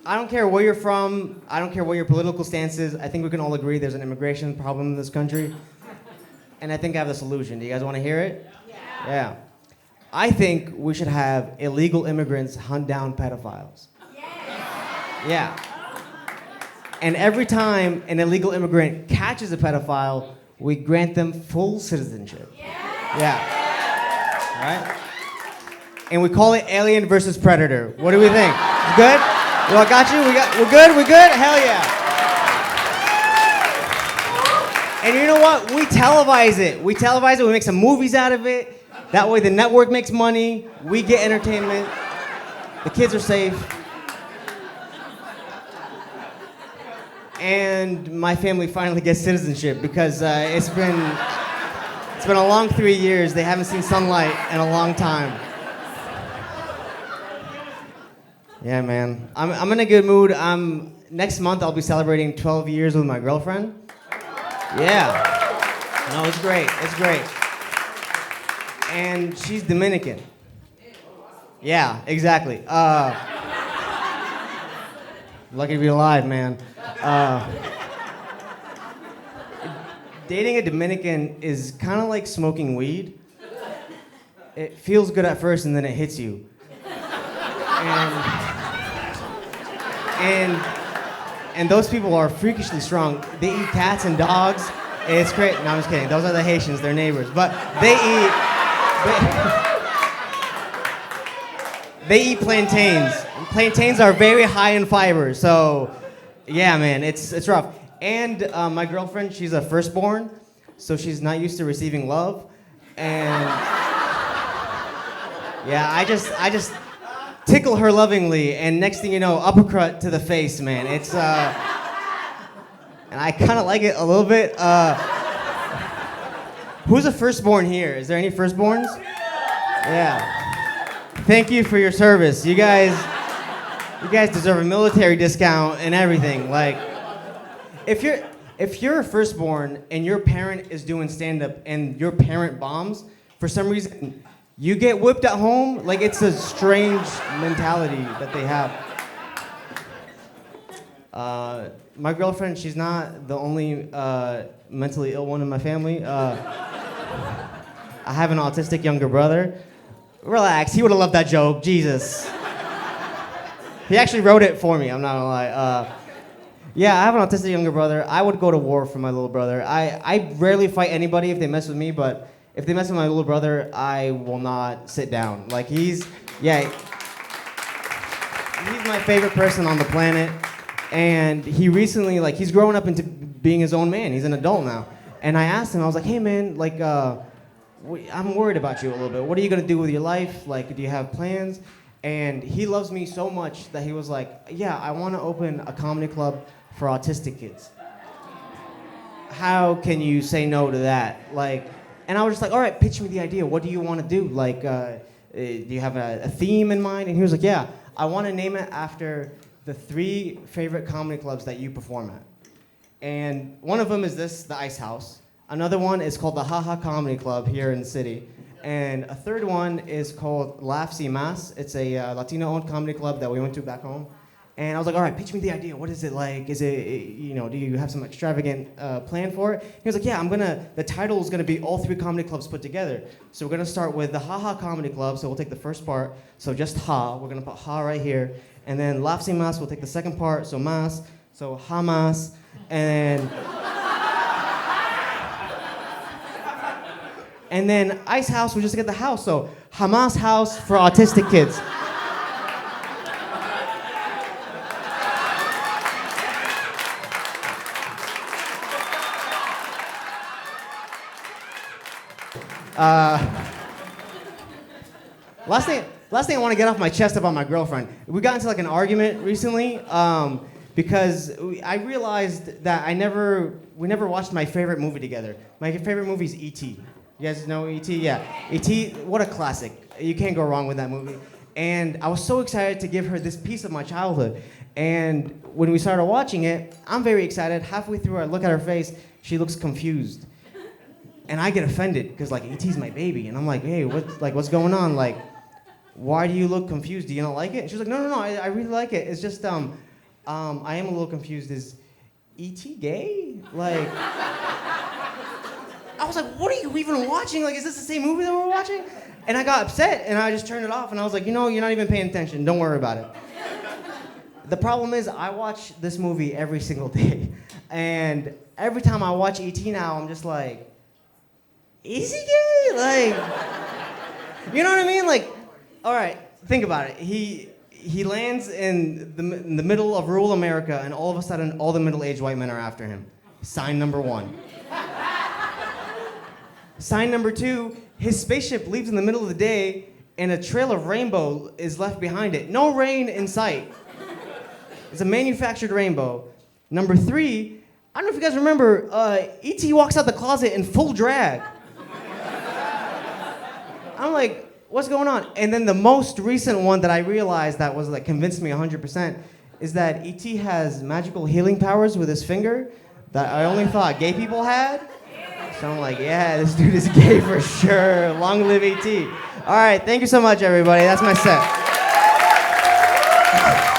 I don't care where you're from. I don't care what your political stance is. I think we can all agree there's an immigration problem in this country. And I think I have the solution. Do you guys want to hear it? Yeah. I think we should have illegal immigrants hunt down pedophiles. Yeah. And every time an illegal immigrant catches a pedophile, we grant them full citizenship. Yeah. Right? And we call it Alien versus Predator. What do we think? Good? Well, I got you. We're good. We're good. Hell yeah. And you know what? We televise it. We make some movies out of it. That way the network makes money. We get entertainment. The kids are safe. And my family finally gets citizenship because it's been a long 3 years. They haven't seen sunlight in a long time. Yeah, man. I'm in a good mood. Next month I'll be celebrating 12 years with my girlfriend. Yeah. No, it's great. It's great. And she's Dominican. Yeah, exactly. Lucky to be alive, man. Dating a Dominican is kind of like smoking weed. It feels good at first and then it hits you. And those people are freakishly strong. They eat cats and dogs. It's great. No, I'm just kidding. Those are the Haitians. They're neighbors. But they eat plantains. Plantains are very high in fiber. So, yeah, man, it's rough. And my girlfriend, she's a firstborn, so she's not used to receiving love. And yeah, I just tickle her lovingly, and next thing you know, uppercut to the face, man. It's and I kind of like it a little bit. Who's a firstborn here? Is there any firstborns? Yeah. Thank you for your service. You guys deserve a military discount and everything. Like, if you're a firstborn and your parent is doing stand-up and your parent bombs, for some reason, you get whipped at home. Like, it's a strange mentality that they have. My girlfriend, she's not the only mentally ill one in my family. I have an autistic younger brother. Relax, he would have loved that joke, Jesus. He actually wrote it for me, I'm not gonna lie. Yeah, I have an autistic younger brother. I would go to war for my little brother. I rarely fight anybody if they mess with me, but if they mess with my little brother, I will not sit down. Like, he's my favorite person on the planet. And he recently, like, he's growing up into being his own man. He's an adult now. And I asked him, I was like, hey, man, like, I'm worried about you a little bit. What are you going to do with your life? Like, do you have plans? And he loves me so much that he was like, yeah, I want to open a comedy club for autistic kids. How can you say no to that? Like, and I was just like, all right, pitch me the idea. What do you want to do? Like, do you have a theme in mind? And he was like, yeah, I want to name it after the 3 favorite comedy clubs that you perform at. And one of them is this, the Ice House. Another one is called the Haha Comedy Club here in the city. And a third one is called Laughs y Mas. It's a Latino-owned comedy club that we went to back home. And I was like, all right, pitch me the idea. What is it like? Is it, do you have some extravagant plan for it? He was like, yeah, the title is gonna be all 3 comedy clubs put together. So we're gonna start with the Haha Comedy Club, so we'll take the first part. So just Ha, we're gonna put Ha right here. And then Laughs y Mas, we'll take the second part, so Mas, so Hamas. And then Ice House, we just get the house, so Hamas House for autistic kids. Last thing I want to get off my chest about my girlfriend. We got into like an argument recently because I realized that we never watched my favorite movie together. My favorite movie is E.T. You guys know E.T.? Yeah. E.T., what a classic. You can't go wrong with that movie. And I was so excited to give her this piece of my childhood. And when we started watching it, I'm very excited. Halfway through, I look at her face, she looks confused. And I get offended, because like, E.T.'s my baby. And I'm like, hey, what's going on? Like, why do you look confused? Do you not like it? And she's like, no, I really like it. It's just, I am a little confused. Is E.T. gay? Like, I was like, what are you even watching? Like, is this the same movie that we're watching? And I got upset, and I just turned it off, and I was like, you know, you're not even paying attention. Don't worry about it. The problem is, I watch this movie every single day, and every time I watch E.T. now, I'm just like, is he gay? Like, you know what I mean? Like, all right, think about it. He lands in the middle of rural America, and all of a sudden, all the middle-aged white men are after him. Sign number one. Sign number two, his spaceship leaves in the middle of the day, and a trail of rainbow is left behind it. No rain in sight. It's a manufactured rainbow. Number three, I don't know if you guys remember, E.T. walks out the closet in full drag. I'm like, what's going on? And then the most recent one that I realized that was like convinced me 100% is that E.T. has magical healing powers with his finger that I only thought gay people had. So I'm like, yeah, this dude is gay for sure. Long live E.T. All right, thank you so much, everybody. That's my set.